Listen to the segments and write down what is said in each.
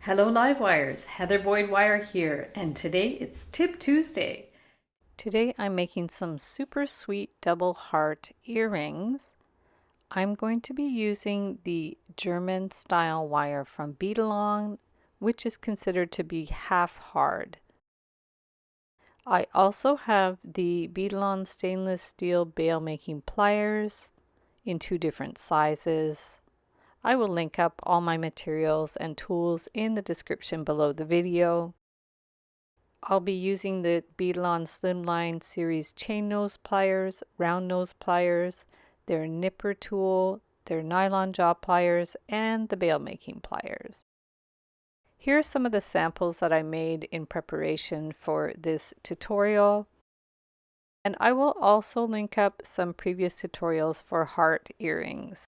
Hello Livewires, Heather Boyd Wire here, and today it's Tip Tuesday. Today I'm making some super sweet double heart earrings. I'm going to be using the German style wire from Beadalon, which is considered to be half hard. I also have the Beadalon stainless steel bail making pliers in two different sizes. I will link up all my materials and tools in the description below the video. I'll be using the Beadalon Slimline Series chain nose pliers, round nose pliers, their nipper tool, their nylon jaw pliers, and the bail making pliers. Here are some of the samples that I made in preparation for this tutorial. And I will also link up some previous tutorials for heart earrings.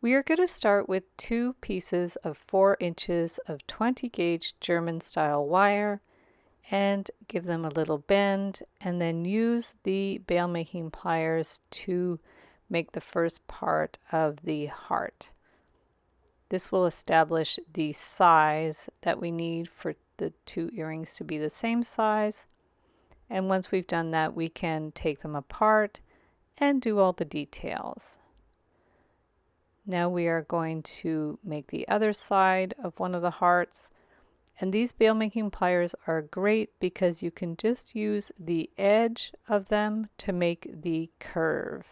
We are going to start with two pieces of 4 inches of 20 gauge German style wire and give them a little bend, and then use the bail making pliers to make the first part of the heart. This will establish the size that we need for the two earrings to be the same size, and once we've done that we can take them apart and do all the details. Now we are going to make the other side of one of the hearts, and these bail making pliers are great because you can just use the edge of them to make the curve.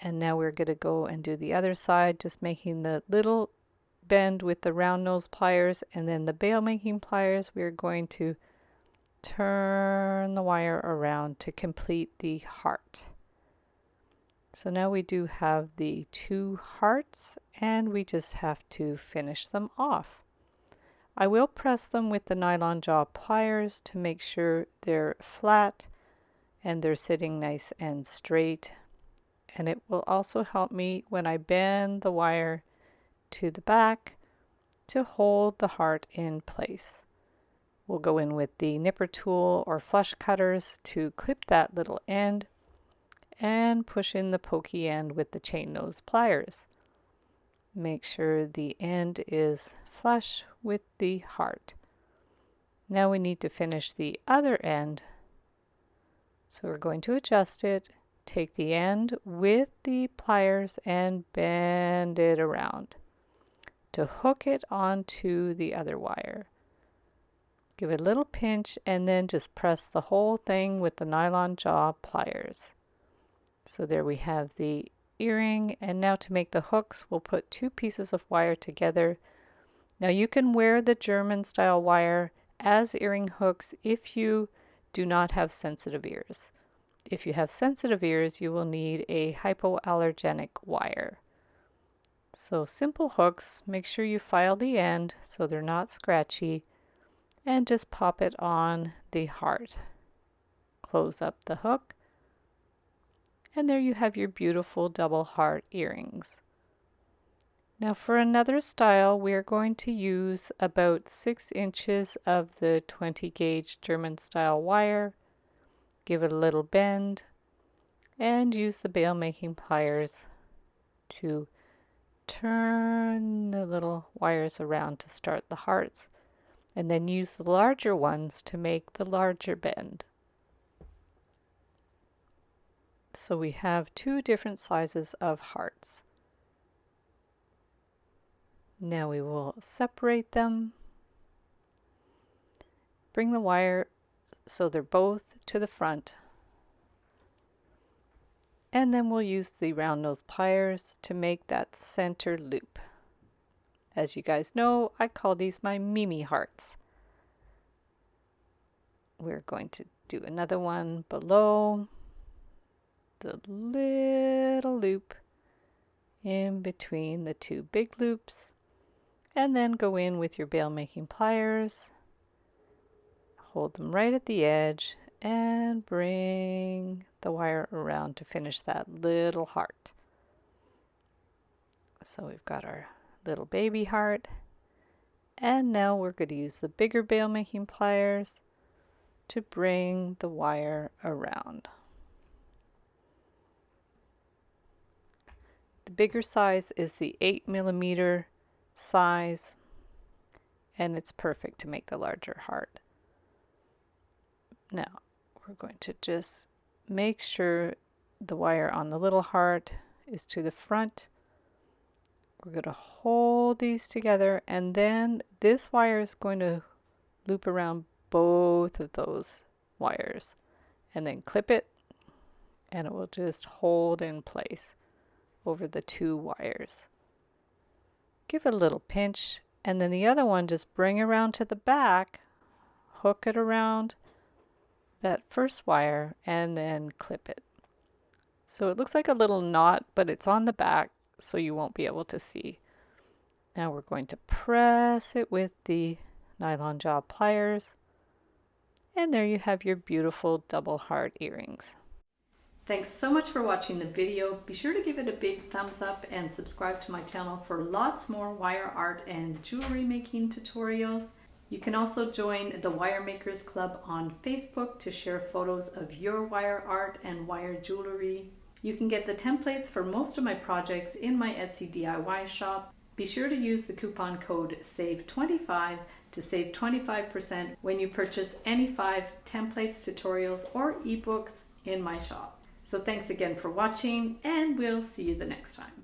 And now we're going to go and do the other side, just making the little bend with the round nose pliers, and then the bail making pliers we're going to turn the wire around to complete the heart. So now we do have the two hearts, and we just have to finish them off. I will press them with the nylon jaw pliers to make sure they're flat and they're sitting nice and straight. And it will also help me when I bend the wire to the back to hold the heart in place. We'll go in with the nipper tool or flush cutters to clip that little end and push in the pokey end with the chain nose pliers. Make sure the end is flush with the heart. Now we need to finish the other end. So we're going to adjust it, take the end with the pliers and bend it around to hook it onto the other wire. Give it a little pinch and then just press the whole thing with the nylon jaw pliers. So there we have the earring, and now to make the hooks we'll put two pieces of wire together. Now you can wear the German style wire as earring hooks if you do not have sensitive ears. If you have sensitive ears you will need a hypoallergenic wire. So simple hooks, make sure you file the end so they're not scratchy, and just pop it on the heart. Close up the hook. And there you have your beautiful double heart earrings. Now for another style we are going to use about 6 inches of the 20 gauge German style wire. Give it a little bend and use the bail making pliers to turn the little wires around to start the hearts, and then use the larger ones to make the larger bend. So we have two different sizes of hearts. Now we will separate them. Bring the wire so they're both to the front. And then we'll use the round nose pliers to make that center loop. As you guys know, I call these my Mimi hearts. We're going to do another one below the little loop in between the two big loops, and then go in with your bail making pliers, hold them right at the edge, and bring the wire around to finish that little heart. So we've got our little baby heart, and now we're going to use the bigger bail making pliers to bring the wire around. The bigger size is the 8mm size, and it's perfect to make the larger heart. Now we're going to just make sure the wire on the little heart is to the front. We're going to hold these together, and then this wire is going to loop around both of those wires and then clip it, and it will just hold in place over the two wires. Give it a little pinch, and then the other one just bring around to the back, hook it around that first wire, and then clip it. So it looks like a little knot, but it's on the back, so you won't be able to see. Now we're going to press it with the nylon jaw pliers, and there you have your beautiful double heart earrings. Thanks so much for watching the video. Be sure to give it a big thumbs up and subscribe to my channel for lots more wire art and jewelry making tutorials. You can also join the Wire Makers Club on Facebook to share photos of your wire art and wire jewelry. You can get the templates for most of my projects in my Etsy DIY shop. Be sure to use the coupon code SAVE25 to save 25% when you purchase any 5 templates, tutorials, or ebooks in my shop. So thanks again for watching, and we'll see you the next time.